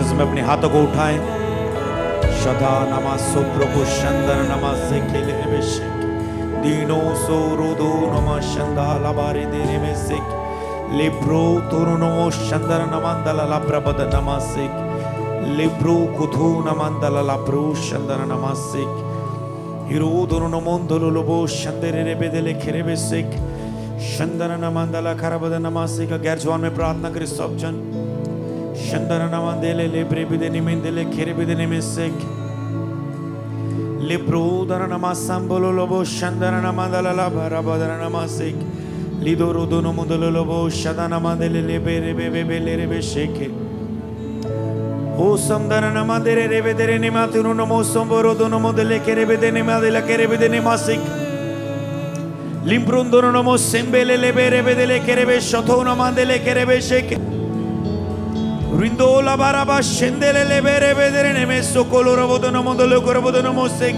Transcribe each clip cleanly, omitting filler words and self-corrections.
Presence में अपने हाथों को उठाएं। शदा नमासो प्रभु शंदर नमासे खेले निवेशक दीनो सोरोदो नमा शंदा लाबारे देने में से लिब्रो तोरुनो शंदर नमंदला लाब्रबद नमासे लिब्रो कुथु नमंदला लाब्रो शंदर नमासे हिरो दोनो मोंदलो लोबो शंदरे रे बेदले खेरेबे से शंदर नमंदला खरबद नमासे का गैर जवान में प्रार्थना करे सब जन। शंदर नमंदले लेब्रे बेदने मेंदले खेरेबे देने में से लिब्रो दर नमासम बोलो लोबो शंदर नमंदला लाब्रबद नमासे लिदो रोदो मोंदलो लोबो शदा नमंदले लेबे बेबे लेरे बे शेके ओ समदर नमंदरे रे बेदरे निमातुनो नमो सोंबरो दोनो मोदले केरेबे देने मादला केरेबे देने मासिक लिम्ब्रोंदोनो नमो सेंबेले लेबे रे बेदले केरेबे शथो नमंदले केरेबे शेके रिंदोला बाराबा शेंदेले लेबे रे बेदरे नेमे सोकोलो रबोदो नमोदलो करबोदो नमो सेक।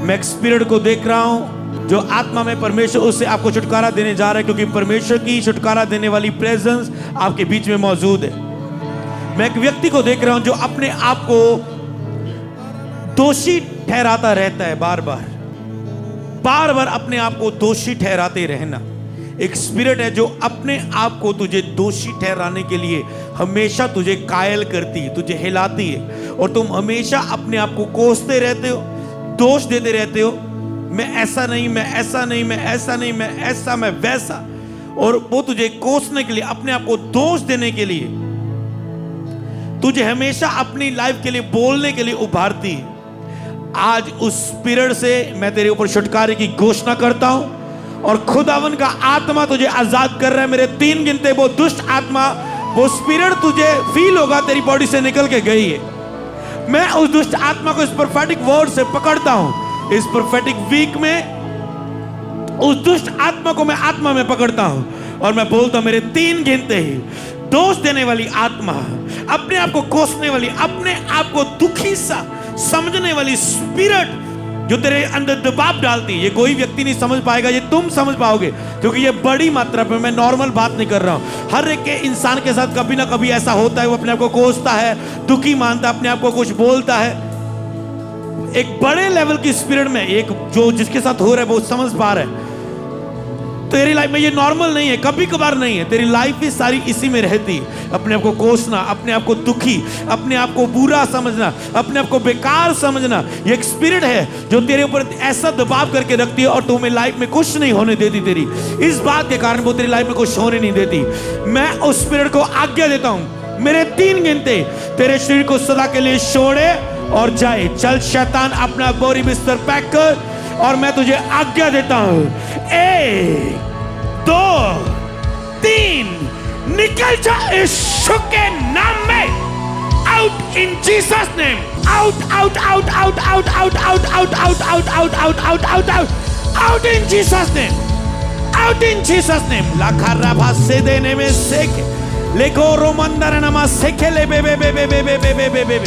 मैं एक स्पिरिट को देख रहा हूं जो आत्मा में परमेश्वर उससे आपको छुटकारा देने जा रहा है, क्योंकि परमेश्वर की छुटकारा देने वाली प्रेजेंस आपके बीच में मौजूद है। मैं एक व्यक्ति को देख रहा हूं जो अपने आप को दोषी ठहराता रहता है, बार बार अपने आप को दोषी ठहराते रहना। एक स्पिरिट है जो अपने आप को तुझे दोषी ठहराने के लिए हमेशा तुझे कायल करती है, तुझे हिलाती है, और तुम हमेशा अपने आप को कोसते रहते हो, दोष देते रहते हो। मैं ऐसा नहीं, मैं ऐसा नहीं, मैं ऐसा नहीं, मैं ऐसा, मैं वैसा, और वो तुझे कोसने के लिए, अपने आप को दोष देने के लिए, तुझे हमेशा अपनी लाइफ के लिए बोलने के लिए उभारती है। आज उस स्पिरिट से मैं तेरे ऊपर छुटकारे की घोषणा करता हूं, और खुदावन का आत्मा तुझे आजाद कर रहा है। मेरे 3 गिनते वो दुष्ट आत्मा, वो स्पिरिट तुझे फील होगा तेरी बॉडी से निकल के गई है। मैं उस दुष्ट आत्मा को इस प्रोफेटिक वर्ड से पकड़ता हूं। इस प्रोफेटिक वीक में उस दुष्ट आत्मा को मैं आत्मा में पकड़ता हूं, और मैं बोलता हूं मेरे 3 गिनते ही दोष देने वाली आत्मा, अपने आप को कोसने वाली, अपने आप को दुखी सा समझने वाली स्पिरिट जो तेरे अंदर दबाव डालती है। ये कोई व्यक्ति नहीं समझ पाएगा, ये तुम समझ पाओगे, क्योंकि ये बड़ी मात्रा में, मैं नॉर्मल बात नहीं कर रहा हूं। हर एक के इंसान के साथ कभी ना कभी ऐसा होता है, वो अपने आप को कोसता है, दुखी मानता है, अपने आप को कुछ बोलता है। एक बड़े लेवल की स्पिरिट में एक जो जिसके साथ हो रहा है वो समझ पा रहा है। तेरी लाइफ में ये नॉर्मल नहीं है, कभी कभार नहीं है, तेरी लाइफ ही सारी इसी में रहती है। अपने आप को कोसना, अपने आप को दुखी, अपने आप को बुरा समझना, अपने आप को बेकार समझना, ये एक स्पिरिट है जो तेरे ऊपर ऐसा दबाव करके रखती है और तुम्हें लाइफ में कुछ नहीं होने देती। तेरी इस बात के कारण वो तेरी लाइफ में कुछ होने नहीं देती। मैं उस स्पिरिट को आज्ञा देता हूं, मेरे 3 गिनते तेरे शरीर को सदा के लिए छोड़े और जाए। चल शैतान, अपना बोरी बिस्तर पैक कर, और मैं तुझे आज्ञा देता हूं, 1 2 3 निकल जा यीशु के नाम में। Out in Jesus name, out out out out out out out out out out out out out out out out in Jesus name, out in Jesus name. लाखारा भासे देने में सेक लेको रोमंदर नमा सेकेले बे बे बे बे बे बे बे बे बे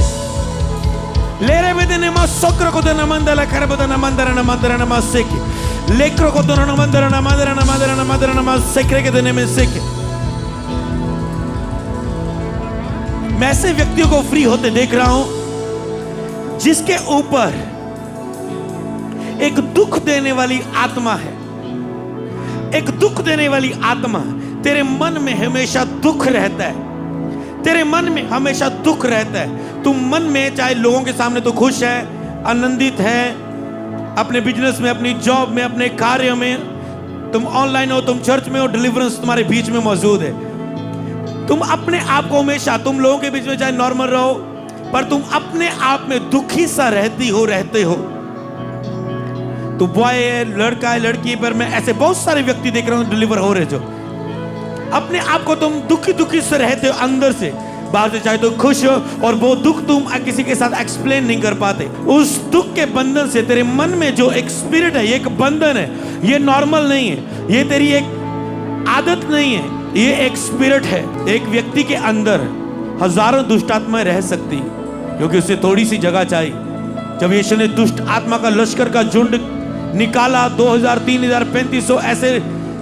लेरे बेदने मा सोक्रो को दना मंदला करबदना मंदरा न मंदरा न मा सेके लेक्रो को दना मंदरा न मंदरा न मंदरा न मंदरा न मा सेक्रे के देने में सेके। मैं ऐसे व्यक्तियों को फ्री होते देख रहा हूं जिसके ऊपर एक दुख देने वाली आत्मा है। एक दुख देने वाली आत्मा, तेरे मन में हमेशा दुख रहता है, तेरे मन में हमेशा दुख रहता है। तुम मन में, चाहे लोगों के सामने तो खुश है, आनंदित है, अपने बिजनेस में, अपनी जॉब में, अपने कार्य में, तुम ऑनलाइन हो, तुम चर्च में हो, डिलीवरेंस तुम्हारे बीच में मौजूद है। तुम अपने आप को हमेशा, तुम लोगों के बीच में चाहे नॉर्मल रहो, पर तुम अपने आप में दुखी सा रहते हो। तो बॉय है, लड़का है, लड़की है, पर मैं ऐसे बहुत सारे व्यक्ति देख रहा हूं डिलीवर हो रहे, जो अपने आप को तुम दुखी से रहते हो अंदर से। बाहर से चाहे तो खुश हो, और वो दुख तुम किसी के साथ एक्सप्लेन नहीं कर पाते। उस दुख के बंधन से तेरे मन में जो एक स्पिरिट है, ये एक बंधन है, ये नॉर्मल नहीं है, ये तेरी एक आदत नहीं है, ये एक स्पिरिट है। एक व्यक्ति के अंदर हजारों दुष्ट आत्माएं रह सकती, क्योंकि उसे थोड़ी सी जगह चाहिए। जब यीशु ने दुष्ट आत्मा का लश्कर का झुंड निकाला, 2000 3000 3500 ऐसे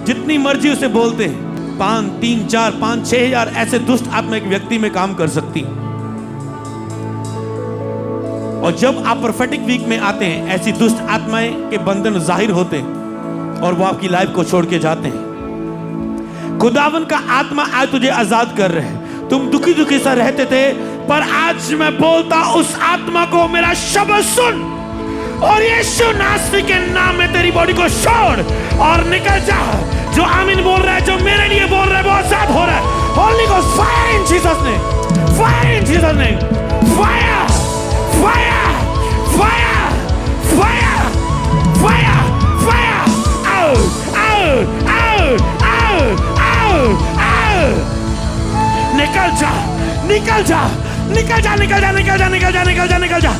जितनी मर्जी उसे बोलते हैं, 5, 3, 4, 5, 6,000 ऐसे दुष्ट आत्मा एक व्यक्ति में काम कर सकती है। और जब आप प्रोफेटिक वीक में आते हैं, ऐसी दुष्ट आत्माएं के बंधन जाहिर होते हैं और वो आपकी लाइफ को छोड़ के जाते हैं। खुदावन का आत्मा आज तुझे आजाद कर रहे हैं। तुम दुखी दुखी सा रहते थे, पर आज मैं बोलता उस आत्मा को मेरा शब्द सुन और यीशु नासरी के नाम में तेरी बॉडी को छोड़ और निकल जा। जो आमीन बोल रहा है, जो मेरे लिए बोल रहा है, वो आजाद हो रहा है। Holi ghost fire in Jesus name, fire in Jesus name, fire fire fire fire fire fire, out out out out out out, निकल जा निकल जा निकल जा निकल जा निकल जा निकल जा निकल जा निकल जा।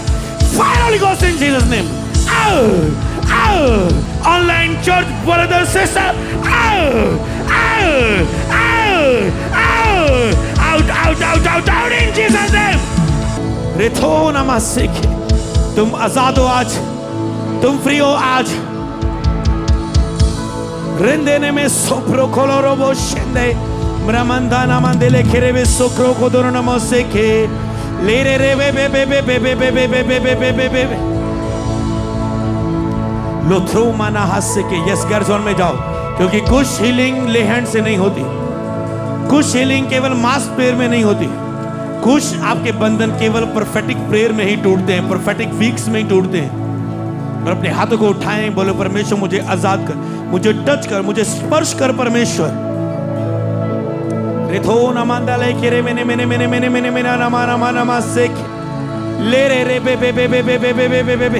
Fire Holy Ghost in Jesus name. Out, out. Online church brother sister. Out, out, out, out, out, out, out, out in Jesus name. रेथो नमस्ते। तुम आजाद हो आज, तुम फ्री हो आज। रिंदेने में सोप्रो कोलोरो वो शेंदे ब्रह्मंदा नामंदेले खेरे वे सोक्रो को दोनों नमस्ते के ले रे रे बे बे बे बे बे बे बे बे बे बे बे बे बे बे लोथ्रो माना हास्य के। यस, घर जोन में जाओ, क्योंकि कुछ हीलिंग ले हैंड से नहीं होती, कुछ हीलिंग केवल मास प्रेयर में नहीं होती, कुछ आपके बंधन केवल प्रोफेटिक प्रेयर में ही टूटते हैं, प्रोफेटिक वीक्स में ही टूटते हैं। और अपने हाथों को उठाएं, बोलो परमेश्वर मुझे आजाद कर, मुझे टच कर, मुझे स्पर्श कर परमेश्वर। रेथो नमांदा ले केरे मैंने मैंने मैंने मैंने मैंने मैंने नमा नमा नमा सेक ले रे रे बे बे बे बे बे बे बे बे बे बे।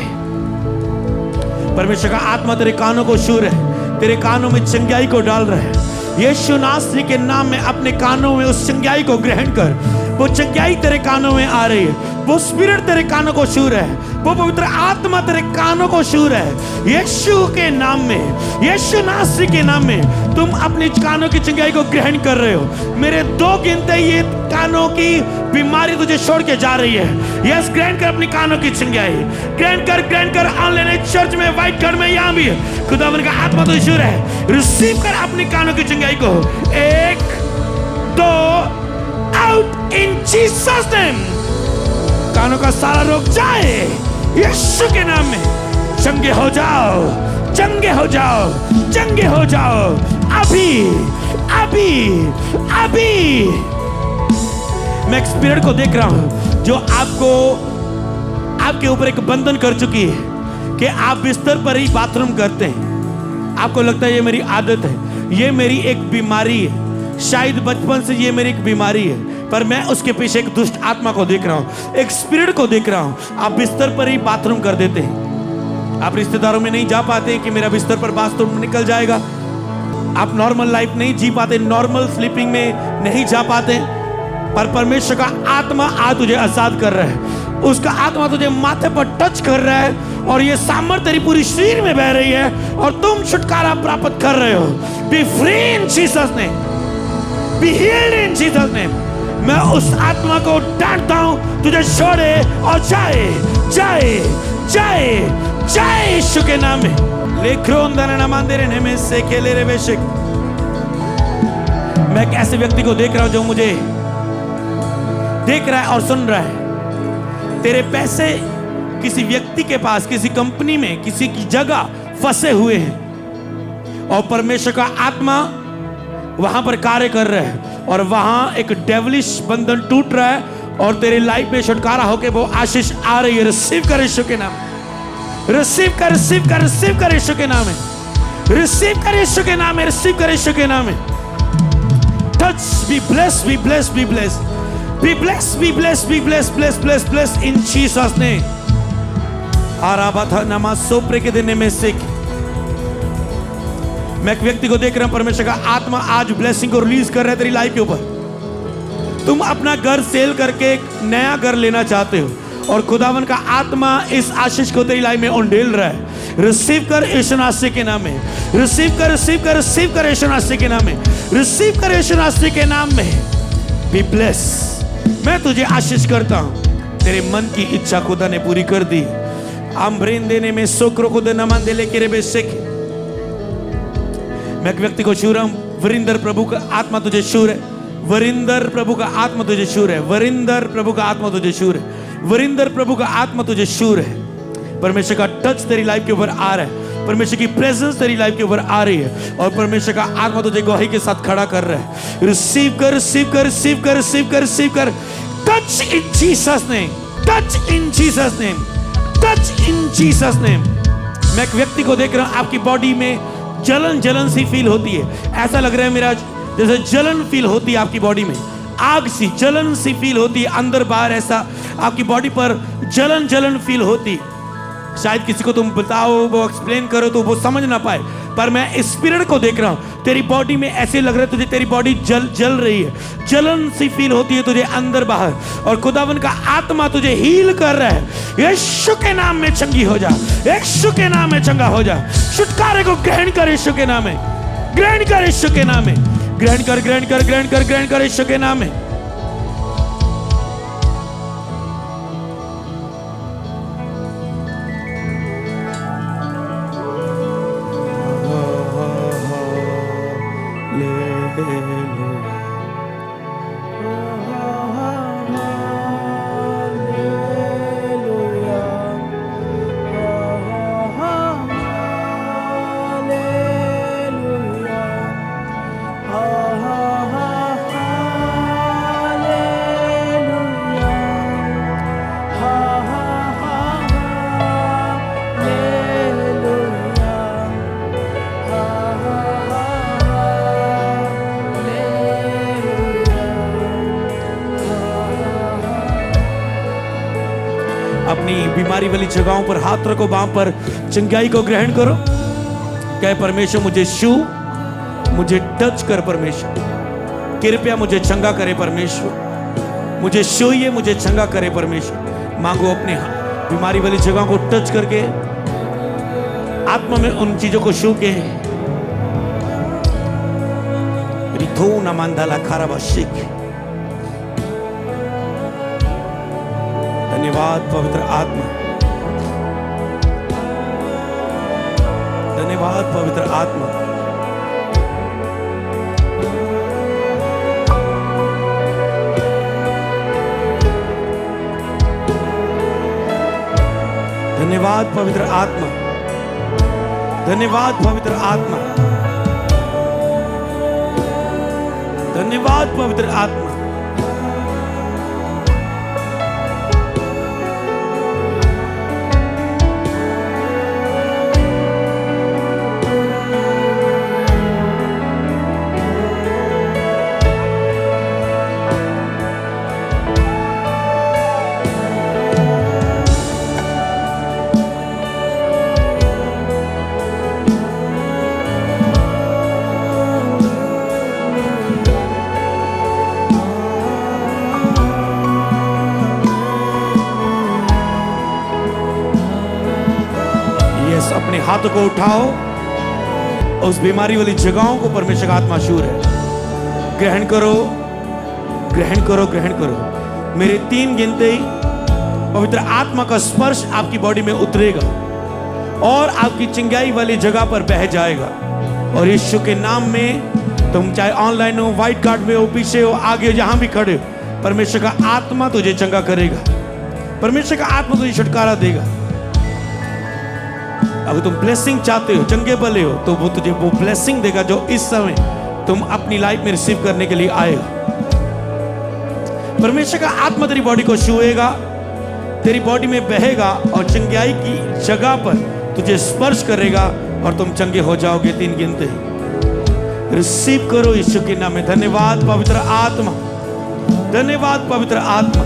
परमेश्वर का आत्मा तेरे कानों को छू रहा है, तेरे कानों में चंगाई को डाल रहा है। यीशु नासरी के नाम में अपने कानों में उस चंगाई को ग्रहण कर। वो चंगाई तेरे कानों में आ रही है, वो स्पिरिट तेरे कानों को छू रहा है, वो पवित्र आत्मा तेरे कानों को छू रहा है। यीशु के नाम में, यीशु नासरी के नाम में तुम अपने कानों की चंगाई को ग्रहण कर रहे हो। मेरे 2 गिनते ये कानों की बीमारी तुझे छोड़ के जा रही है। यस, ग्रहण कर अपनी कानों की चंगाई, ग्रहण कर ऑनलाइन चर्च में, व्हाइट घर में, यहाँ भी खुदावन का आत्मा तुझे छू रहा है। रिसीव कर अपनी कानों की चंगाई को। 1 2 आउट इन जीसस नेम। कानों का सारा रोग जाए यीशु के नाम में। चंगे हो जाओ, चंगे हो जाओ, चंगे हो जाओ अभी अभी अभी। मैं एक स्पिरिट को देख रहा हूं जो आपको, आपके ऊपर एक बंधन कर चुकी है कि आप बिस्तर पर ही बाथरूम करते हैं। आपको लगता है ये मेरी आदत है, ये मेरी एक बीमारी है, शायद बचपन से ये मेरी एक बीमारी है, पर मैं उसके पीछे एक दुष्ट आत्मा को देख रहा हूं, एक स्पिरिट को देख रहा हूं। आप बिस्तर पर ही बाथरूम कर देते हैं, आप रिश्तेदारों में नहीं जा पाते कि मेरा बिस्तर पर बाथरूम निकल जाएगा। आप नॉर्मल लाइफ नहीं जी पाते, नॉर्मल स्लीपिंग में नहीं जा पाते, पर परमेश्वर का आत्मा आज तुझे आजाद कर रहा है। उसका आत्मा तुझे माथे पर टच कर रहा है और ये सामर्थ तेरी पूरी शरीर में बह रही है और तुम छुटकारा प्राप्त कर रहे हो। B free in Jesus name, be healed in Jesus name. मैं उस आत्मा को डांटता हूं, तुझे छोड़े और जाए जाए जाए जाए यीशु के नाम में। लेक्रोंदन नमांदेरे नेमे से खेले रे बेशक। मैं एक ऐसे व्यक्ति को देख रहा हूं जो मुझे देख रहा है और सुन रहा है। तेरे पैसे किसी व्यक्ति के पास, किसी कंपनी में, किसी की जगह फंसे हुए हैं और परमेश्वर का आत्मा वहां पर कार्य कर रहा है और वहां एक डेविलिश बंधन टूट रहा है और तेरी लाइफ में छुटकारा होके वो आशीष आ रही है। रिसीव कर यीशु के नाम, रिसीव कर, रिसीव कर, रिसीव कर यीशु के नाम में, रिसीव कर यीशु के नाम में, रिसीव कर यीशु के नाम में। Touch, be blessed, be blessed, be blessed, be blessed, be blessed, be blessed, blessed, blessed, blessed in Jesus name. आराबथा नमाज सोप्रे के दिन में सिक। मैं एक व्यक्ति को देख रहा हूं, परमेश्वर का आत्मा आज ब्लेसिंग को रिलीज कर रहा है तेरी लाइफ के ऊपर। तुम अपना घर सेल करके एक नया घर लेना चाहते हो और खुदावन का आत्मा इस आशीष को तेरी लाइफ में उंडेल रहा है। रिसीव कर यीशु नासरी के नाम में, रिसीव कर, रिसीव कर, रिसीव कर यीशु नासरी के नाम में, रिसीव कर यीशु नासरी के नाम में। Be bless. मैं तुझे आशीष करता हूं, तेरे मन की इच्छा खुदा ने पूरी कर दी। आम्ब्रेन देने में सोक्रो को नमान दे लेके रे बेशक। मैं एक व्यक्ति को छू रहा हूं, वरिंदर प्रभु का आत्मा तुझे शूर है। वरिंदर प्रभु का आत्मा तुझे शूर है। वरिंदर प्रभु का आत्मा तुझे शूर है। वरिंदर प्रभु का आत्मा तुझे शूर है। परमेश्वर का टच तेरी लाइफ के ऊपर आ रहा है। परमेश्वर की प्रेजेंस तेरी लाइफ के ऊपर आ रही है और परमेश्वर का आत्मा तुझे गवाही के साथ खड़ा कर रहा है। रिसीव कर, रिसीव कर, रिसीव कर, रिसीव कर, रिसीव कर। Touch in Jesus name, touch in Jesus name, touch in Jesus name. मैं एक व्यक्ति को देख रहा हूं, आपकी बॉडी में जलन जलन सी फील होती है। ऐसा लग रहा है मेरा जैसे जलन फील होती है आपकी बॉडी में, आग सी जलन सी फील होती है अंदर बाहर, ऐसा आपकी बॉडी पर जलन जलन फील होती है। शायद किसी को तुम बताओ, वो एक्सप्लेन करो तो वो समझ ना पाए, पर मैं इस स्पिरिट को देख रहा हूं। तेरी बॉडी में ऐसे लग रहा है तुझे, तेरी बॉडी जल रही है, जलन सी फील होती है तुझे अंदर बाहर, और खुदावन का आत्मा तुझे हील कर रहा है। यीशु के नाम में चंगी हो जा, यीशु के नाम में चंगा हो जा। छुटकारे को ग्रहण कर यीशु के नाम में, ग्रहण कर यीशु के नाम में, ग्रहण कर, ग्रहण कर, ग्रहण कर, ग्रहण कर यीशु के नाम में। अपनी बीमारी वाली जगहों पर हाथ रखो, वहां पर चंगाई को ग्रहण करो। कहे परमेश्वर मुझे छू, मुझे टच कर परमेश्वर, कृपया मुझे चंगा करे परमेश्वर, मुझे छूइए, मुझे चंगा करे परमेश्वर। मांगो अपने बीमारी वाली जगहों को टच करके, आत्मा में उन चीजों को छू के। रिथो न मंदाला खाराबाशिक। धन्यवाद पवित्र आत्मा, धन्यवाद पवित्र आत्मा। धन्यवाद पवित्र आत्मा, धन्यवाद पवित्र आत्मा, धन्यवाद पवित्र आत्मा। अपने हाथों को उठाओ, उस बीमारी वाली जगहों को परमेश्वर का आत्मा शूर है। ग्रहण करो, ग्रहण करो, ग्रहण करो। मेरे 3 गिनते ही पवित्र आत्मा का स्पर्श आपकी बॉडी में उतरेगा और आपकी चिंगाई वाली जगह पर बह जाएगा। और यीशु के नाम में, तुम चाहे ऑनलाइन हो, व्हाइट कार्ड में हो, पीछे हो, आगे हो, जहां भी खड़े हो, परमेश्वर का आत्मा तुझे चंगा करेगा, परमेश्वर का आत्मा तुझे छुटकारा देगा। अगर तुम ब्लेसिंग चाहते हो, चंगे भले हो, तो वो तुझे वो ब्लेसिंग देगा जो इस समय तुम अपनी लाइफ में रिसीव करने के लिए आएगा। परमेश्वर का आत्मा तेरी बॉडी को छुएगा, तेरी बॉडी में बहेगा और चंगाई की जगह पर तुझे स्पर्श करेगा और तुम चंगे हो जाओगे। 3 गिनते ही रिसीव करो यीशु के नाम में। धन्यवाद पवित्र आत्मा, धन्यवाद पवित्र आत्मा,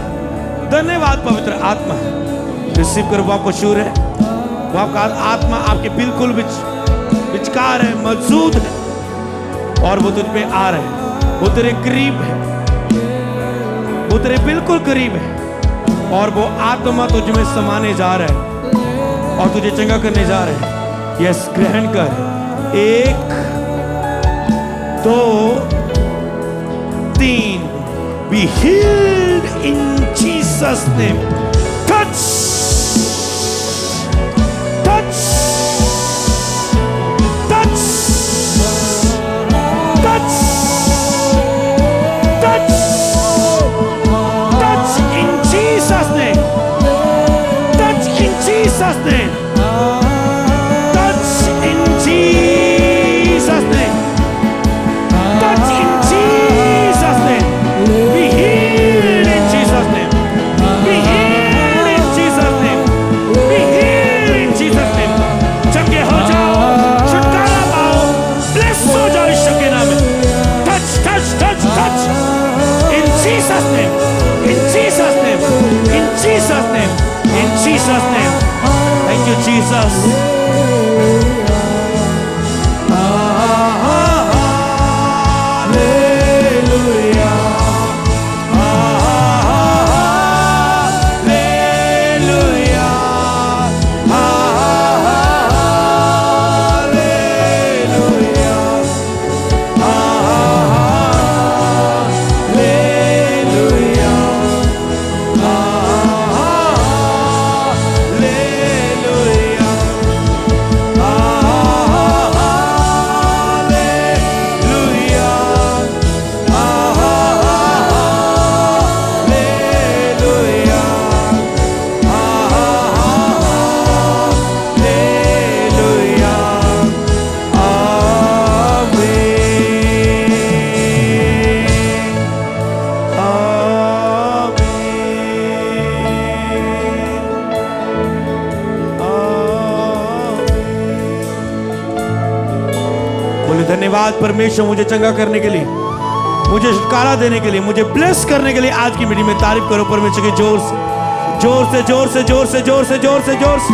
धन्यवाद पवित्र आत्मा। रिसीव करो। वो आपको शूर है, वो आपका आत्मा आपके बिल्कुल विचकार है, मौजूद है और वो तुझ पे आ रहा है। वो तेरे करीब है, वो तेरे बिल्कुल करीब है और वो आत्मा तुझ में समाने जा रहा है और तुझे चंगा करने जा रहा है। यस, ग्रहण कर। 1 2 3। Be healed in Jesus' name. Touch. Touch. Touch. name. Touch in Jesus' name. Touch in Jesus' name. Be healed in Jesus' name. Be healed in Jesus' name. Be healed in Jesus' name. चंगे हो जाओ, छुटकारा पाओ, bless हो जाओ यीशु के नाम में. Touch, touch, touch, touch. In Jesus' name. In Jesus' name. In Jesus' name. In Jesus' name. Thank you, Jesus. धन्यवाद परमेश्वर मुझे चंगा करने के लिए, मुझे छुटकारा देने के लिए, मुझे ब्लेस करने के लिए. आज की मीटिंग में तारीफ करो परमेश्वर की जोर से, जोर से, जोर से, जोर से, जोर से, जोर से, जोर से.